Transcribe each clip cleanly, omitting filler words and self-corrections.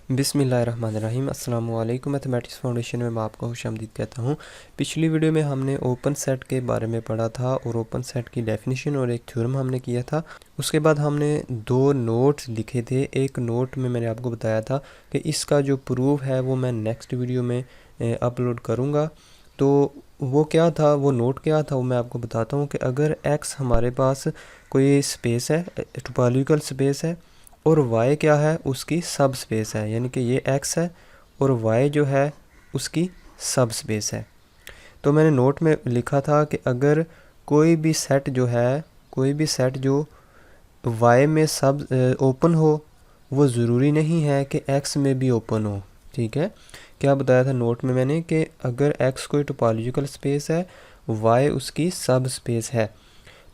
बिस्मिल्लाहिर्रहमानिर्रहीम। अस्सलाम वालेकुम। मैथमेटिक्स फाउंडेशन में मैं आपको खुशामदीद कहता हूँ। पिछली वीडियो में हमने ओपन सेट के बारे में पढ़ा था और ओपन सेट की डेफिनेशन और एक थ्योरम हमने किया था। उसके बाद हमने दो नोट्स लिखे थे। एक नोट में मैंने आपको बताया था कि इसका जो प्रूफ है वो मैं नेक्स्ट वीडियो में अपलोड करूँगा। तो वो क्या था, वो नोट क्या था, वो मैं आपको बताता हूँ कि अगर एक्स हमारे पास कोई स्पेस है, टोपोलॉजिकल स्पेस है, और y क्या है, उसकी सब स्पेस है, यानी कि ये x है और y जो है उसकी सब स्पेस है। तो मैंने नोट में लिखा था कि अगर कोई भी सेट जो है, कोई भी सेट जो y में सब ओपन हो, वो ज़रूरी नहीं है कि x में भी ओपन हो। ठीक है, क्या बताया था नोट में मैंने कि अगर x कोई टोपोलॉजिकल स्पेस है, y उसकी सब स्पेस है,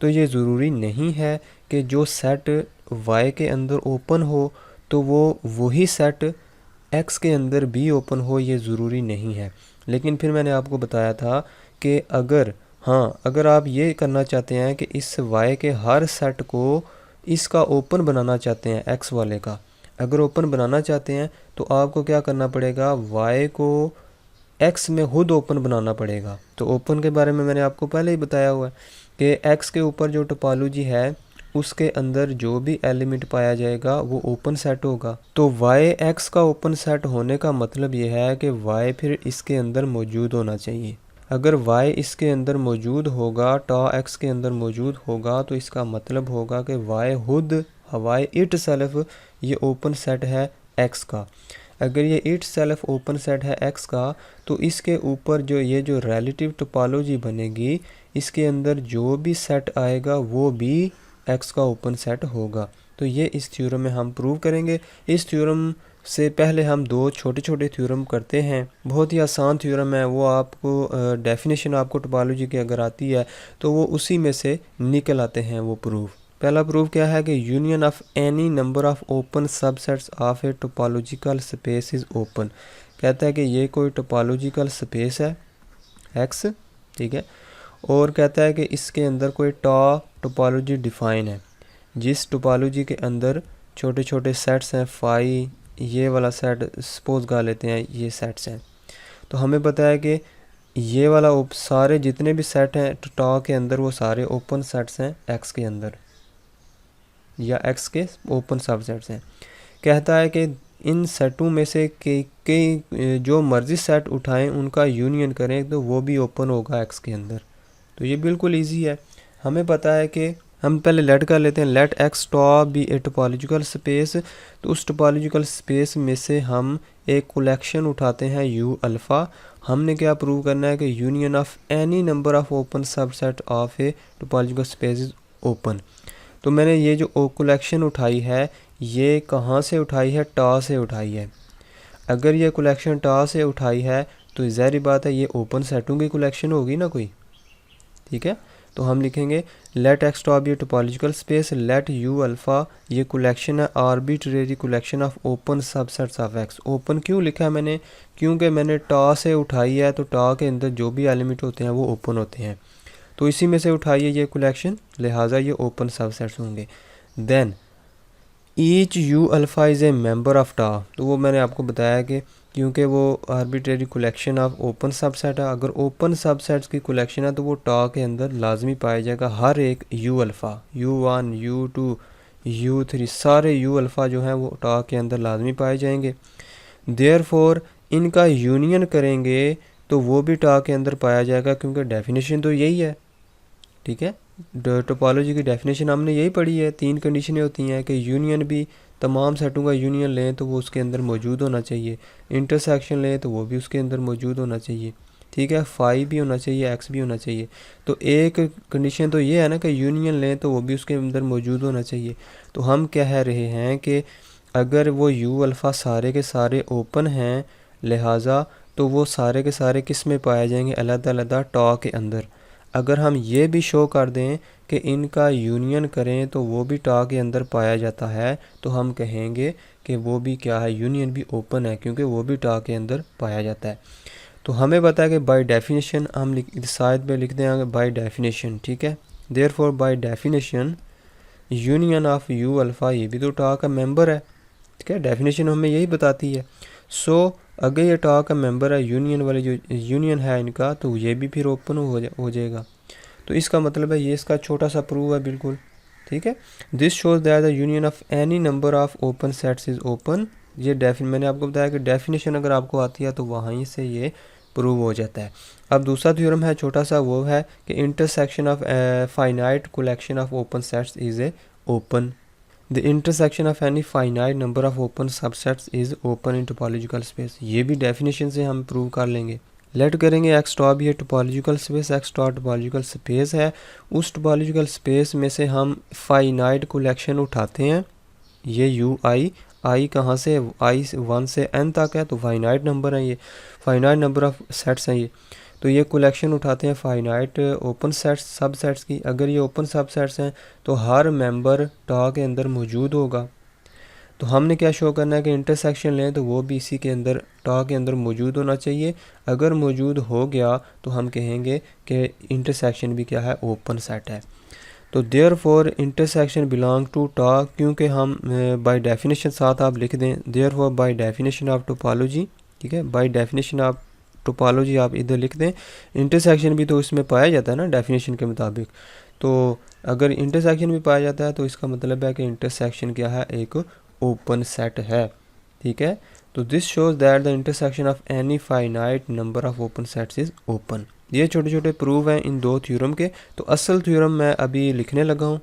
तो ये ज़रूरी नहीं है कि जो सेट y के अंदर ओपन हो तो वो वही सेट x के अंदर भी ओपन हो, ये ज़रूरी नहीं है। लेकिन फिर मैंने आपको बताया था कि अगर आप ये करना चाहते हैं कि इस y के हर सेट को इसका ओपन बनाना चाहते हैं, x वाले का अगर ओपन बनाना चाहते हैं तो आपको क्या करना पड़ेगा, y को x में खुद ओपन बनाना पड़ेगा। तो ओपन के बारे में मैंने आपको पहले ही बताया हुआ है कि x के ऊपर जो टोपोलॉजी है उसके अंदर जो भी एलिमेंट पाया जाएगा वो ओपन सेट होगा। तो y x का ओपन सेट होने का मतलब ये है कि y फिर इसके अंदर मौजूद होना चाहिए। अगर y इसके अंदर मौजूद होगा, टॉ x के अंदर मौजूद होगा, तो इसका मतलब होगा कि y खुद हवाई इट सेल्फ ये ओपन सेट है x का। अगर ये इट सेल्फ ओपन सेट है x का, तो इसके ऊपर जो रिलेटिव टोपोलॉजी बनेगी, इसके अंदर जो भी सेट आएगा वो भी x का ओपन सेट होगा। तो ये इस थ्योरम में हम प्रूव करेंगे। इस थ्योरम से पहले हम दो छोटे छोटे थ्योरम करते हैं। बहुत ही आसान थ्योरम है, वो आपको डेफिनेशन आपको टोपोलॉजी की अगर आती है तो वो उसी में से निकल आते हैं वो प्रूफ। पहला प्रूफ क्या है कि union of any number of open subsets of A topological space is open. कहता है कि ये कोई टोपोलॉजिकल स्पेस है x, ठीक है, और कहता है कि इसके अंदर कोई टोपोलॉजी डिफाइन है, जिस टोपोलॉजी के अंदर छोटे छोटे सेट्स हैं, फाई ये वाला सेट सपोज कर लेते हैं, ये सेट्स हैं। तो हमें पता है कि ये वाला सारे जितने भी सेट हैं टॉ के अंदर वो सारे ओपन सेट्स हैं x के अंदर, या x के ओपन सबसेट्स हैं। कहता है कि इन सेटों में से कई जो मर्जी सेट उठाएं उनका यूनियन करें तो वो भी ओपन होगा x के अंदर। तो ये बिल्कुल इजी है। हमें पता है कि हम पहले लेट कर लेते हैं, let x tau be a topological space. तो उस टोपोलॉजिकल स्पेस में से हम एक कलेक्शन उठाते हैं u अल्फ़ा। हमने क्या प्रूव करना है कि union of any number of open subset of A topological space is open. तो मैंने ये जो कलेक्शन उठाई है, ये कहाँ से उठाई है, टॉ से उठाई है। अगर ये कलेक्शन टॉ से उठाई है तो ज़ाहिर बात है ये ओपन सेटों की कलेक्शन होगी ना कोई, ठीक है। तो हम लिखेंगे let X tau be topological space, let U alpha ये कलेक्शन है, arbitrary collection of open subsets of X. Open क्यों लिखा है मैंने, क्योंकि मैंने टॉ से उठाई है, तो टॉ के अंदर जो भी एलिमेंट होते हैं वो ओपन होते हैं, तो इसी में से उठाइए ये कलेक्शन, लिहाजा ये ओपन सबसेट्स होंगे। Then each U alpha is a member of tau. तो वो मैंने आपको बताया कि क्योंकि वो arbitrary collection of open subset है, अगर ओपन सबसेट्स की कलेक्शन है तो वो टॉ के अंदर लाजमी पाया जाएगा हर एक you alpha, u1 u2 u3 सारे यू अल्फ़ा जो हैं वो टॉ के अंदर लाजमी पाए जाएंगे। देयरफॉर इनका यूनियन करेंगे तो वो भी टॉ के अंदर पाया जाएगा, क्योंकि डेफिनेशन तो यही है, ठीक है। टोपोलॉजी की डेफिनेशन हमने यही पढ़ी है। तीन कंडीशनें होती हैं कि यूनियन भी, तमाम सेटों का यूनियन लें तो वो उसके अंदर मौजूद होना चाहिए, इंटरसेक्शन लें तो वो भी उसके अंदर मौजूद होना चाहिए, ठीक है, फाई भी होना चाहिए, एक्स भी होना चाहिए। तो एक कंडीशन तो ये है ना कि यूनियन लें तो वो भी उसके अंदर मौजूद होना चाहिए। तो हम कह रहे हैं कि अगर वो यू अल्फ़ा सारे के सारे ओपन हैं, लिहाजा तो वो सारे के सारे किस में पाए जाएंगे, अलग-अलग टॉ के अंदर। अगर हम ये भी शो कर दें कि इनका यूनियन करें तो वो भी टॉ के अंदर पाया जाता है, तो हम कहेंगे कि वो भी क्या है, यूनियन भी ओपन है, क्योंकि वो भी टॉ के अंदर पाया जाता है। तो हमें पता है कि बाय डेफिनेशन हम साइड पे लिख देंगे बाय डेफिनेशन, ठीक है। Therefore by definition union of you alpha, ये भी तो टॉ का मेंबर है, ठीक है, डेफिनेशन हमें यही बताती है। सो अगर ये टॉ का मेंबर है, यूनियन वाले जो यूनियन है इनका, तो ये भी फिर ओपन हो जाएगा। तो इसका मतलब है ये इसका छोटा सा प्रूव है बिल्कुल, ठीक है। This shows that the union of any number of open sets is open. ये मैंने आपको बताया कि डेफिनेशन अगर आपको आती है तो वहीं से ये प्रूव हो जाता है। अब दूसरा थ्योरम है छोटा सा, वो है कि intersection of finite collection of open sets is a open. The intersection of any finite number of open subsets is open in topological space. ये भी डेफिनेशन से हम प्रूव कर लेंगे। लेट करेंगे एक्स टॉप ये topological space, x top topological space है। उस टोपोलॉजिकल स्पेस में से हम फाइनाइट कलेक्शन उठाते हैं। ये यू आई कहाँ से, आई 1 से n तक है, तो फाइनाइट नंबर है, ये फाइनाइट नंबर ऑफ सेट्स हैं ये। तो ये कलेक्शन उठाते हैं फाइनाइट ओपन सेट्स सब सेट्स की। अगर ये ओपन सब सेट्स हैं तो हर मेंबर टॉ के अंदर मौजूद होगा। तो हमने क्या शो करना है कि इंटरसेक्शन लें तो वो भी इसी के अंदर टॉ के अंदर मौजूद होना चाहिए। अगर मौजूद हो गया तो हम कहेंगे कि इंटरसेक्शन भी क्या है, ओपन सेट है। तो therefore intersection belong to tau, क्योंकि हम बाय डेफिनेशन साथ आप लिख दें, therefore by definition of topology, ठीक है, बाय डेफिनेशन ऑफ टोपोलॉजी आप इधर लिख दें। इंटरसेक्शन भी तो इसमें पाया जाता है ना डेफिनेशन के मुताबिक। तो अगर इंटरसेक्शन भी पाया जाता है तो इसका मतलब है कि इंटरसेक्शन क्या है, एक ओपन सेट है, ठीक है। तो this shows that the intersection of any finite number of open sets is open. ये छोटे छोटे प्रूव हैं इन दो थ्योरम के। तो असल थ्योरम मैं अभी लिखने लगा हूँ,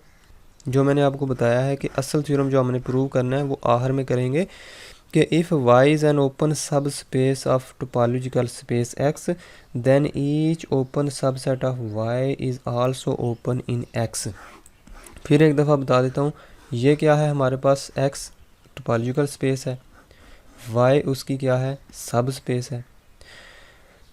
जो मैंने आपको बताया है कि असल थ्योरम जो हमने प्रूव करना है वो आखिर में करेंगे कि if y is an open subspace of topological space x, then each open subset of y is also open in x। फिर एक दफ़ा बता देता हूँ, ये क्या है, हमारे पास x टोपोलॉजिकल स्पेस है, y उसकी क्या है, सब स्पेस है।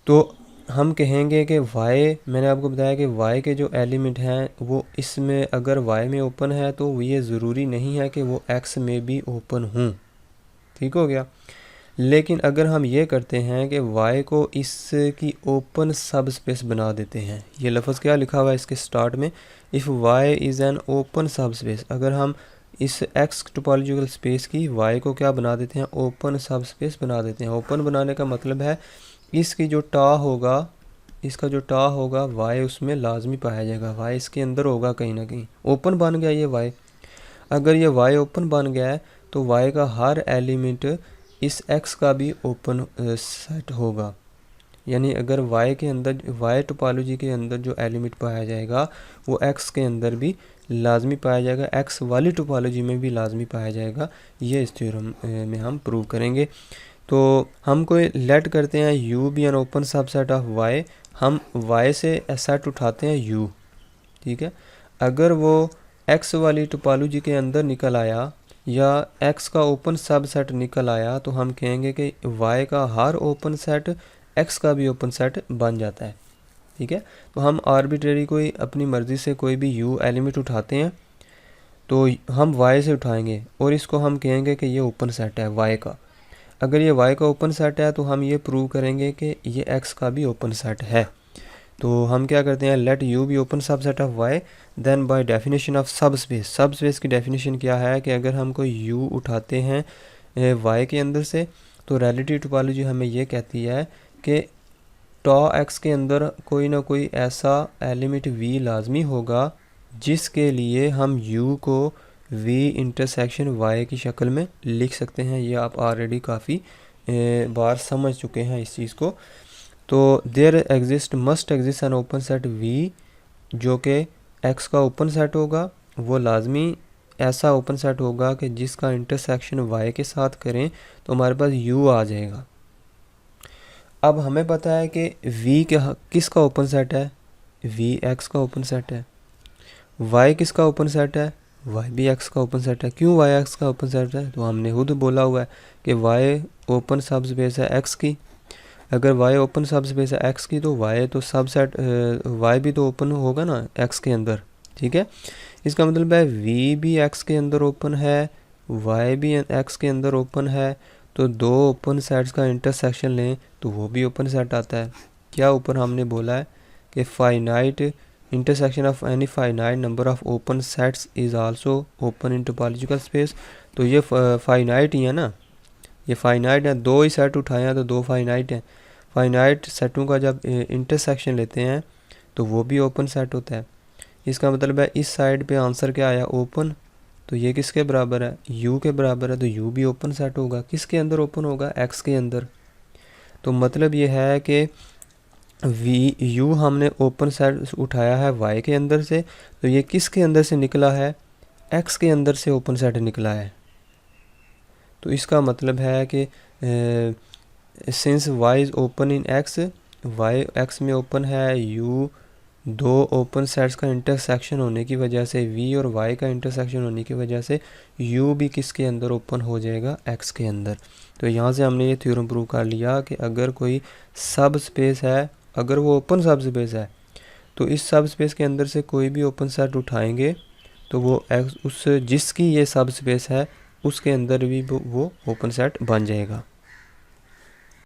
तो हम कहेंगे कि y, मैंने आपको बताया कि y के जो एलिमेंट हैं वो इसमें अगर y में ओपन है तो ये ज़रूरी नहीं है कि वो x में भी ओपन हों, ठीक हो गया। लेकिन अगर हम ये करते हैं कि y को इसकी ओपन सब स्पेस बना देते हैं, ये लफ्ज़ क्या लिखा हुआ है इसके स्टार्ट में, if y is an open सब स्पेस, अगर हम इस x टोपोलॉजिकल स्पेस की y को क्या बना देते हैं, ओपन सब स्पेस बना देते हैं। ओपन बनाने का मतलब है इसकी जो टॉ होगा, इसका जो टॉ होगा y उसमें लाजमी पाया जाएगा, y इसके अंदर होगा कहीं ना कहीं। ओपन बन गया ये y, अगर ये y ओपन बन गया है तो y का हर एलिमेंट इस x का भी ओपन सेट होगा। यानी अगर y के अंदर, y टोपोलॉजी के अंदर जो एलिमेंट पाया जाएगा वो x के अंदर भी लाजमी पाया जाएगा, x वाली टोपोलॉजी में भी लाजमी पाया जाएगा। ये इस थ्योरम में हम प्रूव करेंगे। तो हम कोई लेट करते हैं u भी an open subset of y, हम y से सेट उठाते हैं u, ठीक है। अगर वो x वाली टोपोलॉजी के अंदर निकल आया या x का ओपन सबसेट निकल आया तो हम कहेंगे कि y का हर ओपन सेट x का भी ओपन सेट बन जाता है, ठीक है। तो हम आर्बिट्रेरी कोई अपनी मर्ज़ी से कोई भी u एलिमेंट उठाते हैं तो हम y से उठाएंगे और इसको हम कहेंगे कि ये ओपन सेट है y का। अगर ये y का ओपन सेट है तो हम ये प्रूव करेंगे कि ये x का भी ओपन सेट है। तो हम क्या करते हैं, लेट u भी open subset of y, then by definition of subspace. Subspace की डेफिनेशन क्या है कि अगर हम कोई u उठाते हैं y के अंदर से तो रिलेटिव टोपोलॉजी हमें ये कहती है कि टॉ x के अंदर कोई ना कोई ऐसा एलिमेंट v लाजमी होगा जिसके लिए हम u को v इंटरसेक्शन y की शक्ल में लिख सकते हैं। ये आप ऑलरेडी काफ़ी बार समझ चुके हैं इस चीज़ को। तो there exist must exist an open set v जो कि x का ओपन सेट होगा, वो लाजमी ऐसा ओपन सेट होगा कि जिसका इंटरसेक्शन y के साथ करें तो हमारे पास u आ जाएगा। अब हमें पता है कि v किसका ओपन सेट है, v x का ओपन सेट है। y किसका ओपन सेट है, y भी x का ओपन सेट है। क्यों y x का ओपन सेट है, तो हमने खुद बोला हुआ है कि y ओपन सब स्पेस है x की। अगर y ओपन सब स्पेस है x की तो y तो सब सेट y भी तो ओपन होगा ना x के अंदर, ठीक है। इसका मतलब है v भी x के अंदर ओपन है, y भी x के अंदर ओपन है। तो दो ओपन सेट्स का इंटरसेक्शन लें तो वो भी ओपन सेट आता है। क्या ऊपर हमने बोला है कि finite intersection of any finite number of open sets is also open in topological space. तो ये फाइनाइट ही है ना, ये फाइनाइट है, दो ही सेट उठाए हैं तो दो फाइनाइट हैं। फाइनाइट सेटों का जब इंटरसेक्शन लेते हैं तो वो भी ओपन सेट होता है। इसका मतलब है इस साइड पे आंसर क्या आया, ओपन। तो ये किसके बराबर है, u के बराबर है, तो u भी ओपन सेट होगा। किसके अंदर ओपन होगा, x के अंदर। तो मतलब ये है कि u हमने ओपन सेट उठाया है y के अंदर से, तो ये किसके अंदर से निकला है, x के अंदर से ओपन सेट निकला है। तो इसका मतलब है कि since y is open in x, y x में ओपन है, u दो ओपन सेट्स का इंटरसेक्शन होने की वजह से, v और y का इंटरसेक्शन होने की वजह से u भी किसके अंदर ओपन हो जाएगा, x के अंदर। तो यहाँ से हमने ये थ्योरम प्रूव कर लिया कि अगर कोई सब स्पेस है, अगर वो ओपन सब स्पेस है, तो इस सब स्पेस के अंदर से कोई भी ओपन सेट उठाएंगे तो वो उस जिसकी ये सब स्पेस है उसके अंदर भी वो ओपन सेट बन जाएगा।